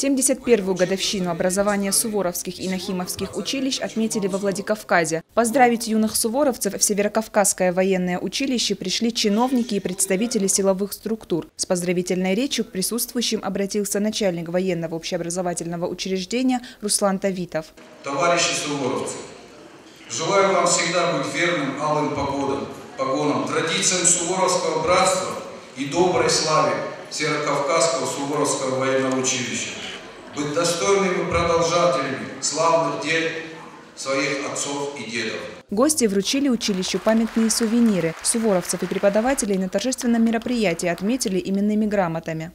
71-ю годовщину образования суворовских и нахимовских училищ отметили во Владикавказе. Поздравить юных суворовцев в Северокавказское военное училище пришли чиновники и представители силовых структур. С поздравительной речью к присутствующим обратился начальник военного общеобразовательного учреждения Руслан Тавитов. Товарищи суворовцы, желаю вам всегда быть верным алым погонам, традициям суворовского братства и доброй славе Северокавказского суворовского военного училища. Быть достойными продолжателями славных дел своих отцов и дедов. Гости вручили училищу памятные сувениры. Суворовцев и преподавателей на торжественном мероприятии отметили именными грамотами.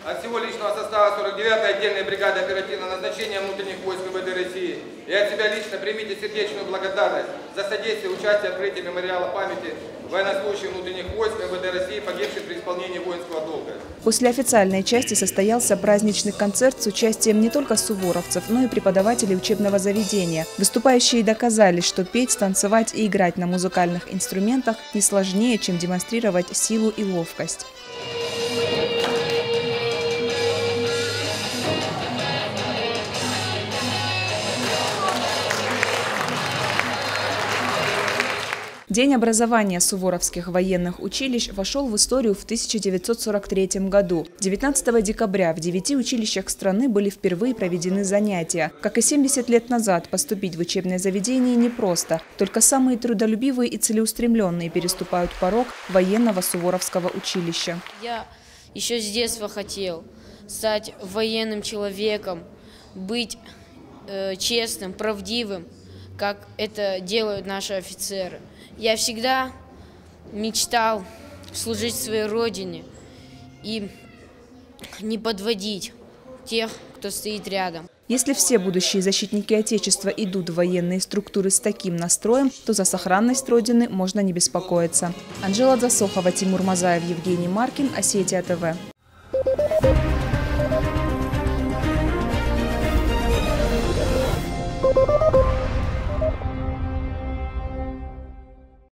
От всего личного состава 49-й отдельной бригады оперативного назначения внутренних войск МВД России и от себя лично примите сердечную благодарность за содействие участия в открытии мемориала памяти военнослужащих внутренних войск МВД России, погибших при исполнении воинского долга. После официальной части состоялся праздничный концерт с участием не только суворовцев, но и преподавателей учебного заведения. Выступающие доказали, что петь, танцевать и играть на музыкальных инструментах не сложнее, чем демонстрировать силу и ловкость. День образования суворовских военных училищ вошел в историю в 1943 году. 19 декабря в 9 училищах страны были впервые проведены занятия. Как и 70 лет назад, поступить в учебное заведение непросто. Только самые трудолюбивые и целеустремленные переступают порог военного суворовского училища. Я еще с детства хотел стать военным человеком, быть честным, правдивым, как это делают наши офицеры. Я всегда мечтал служить своей родине и не подводить тех, кто стоит рядом. Если все будущие защитники Отечества идут в военные структуры с таким настроем, то за сохранность Родины можно не беспокоиться. Анжела Засохова, Тимур Мазаев, Евгений Маркин, Осетия ТВ.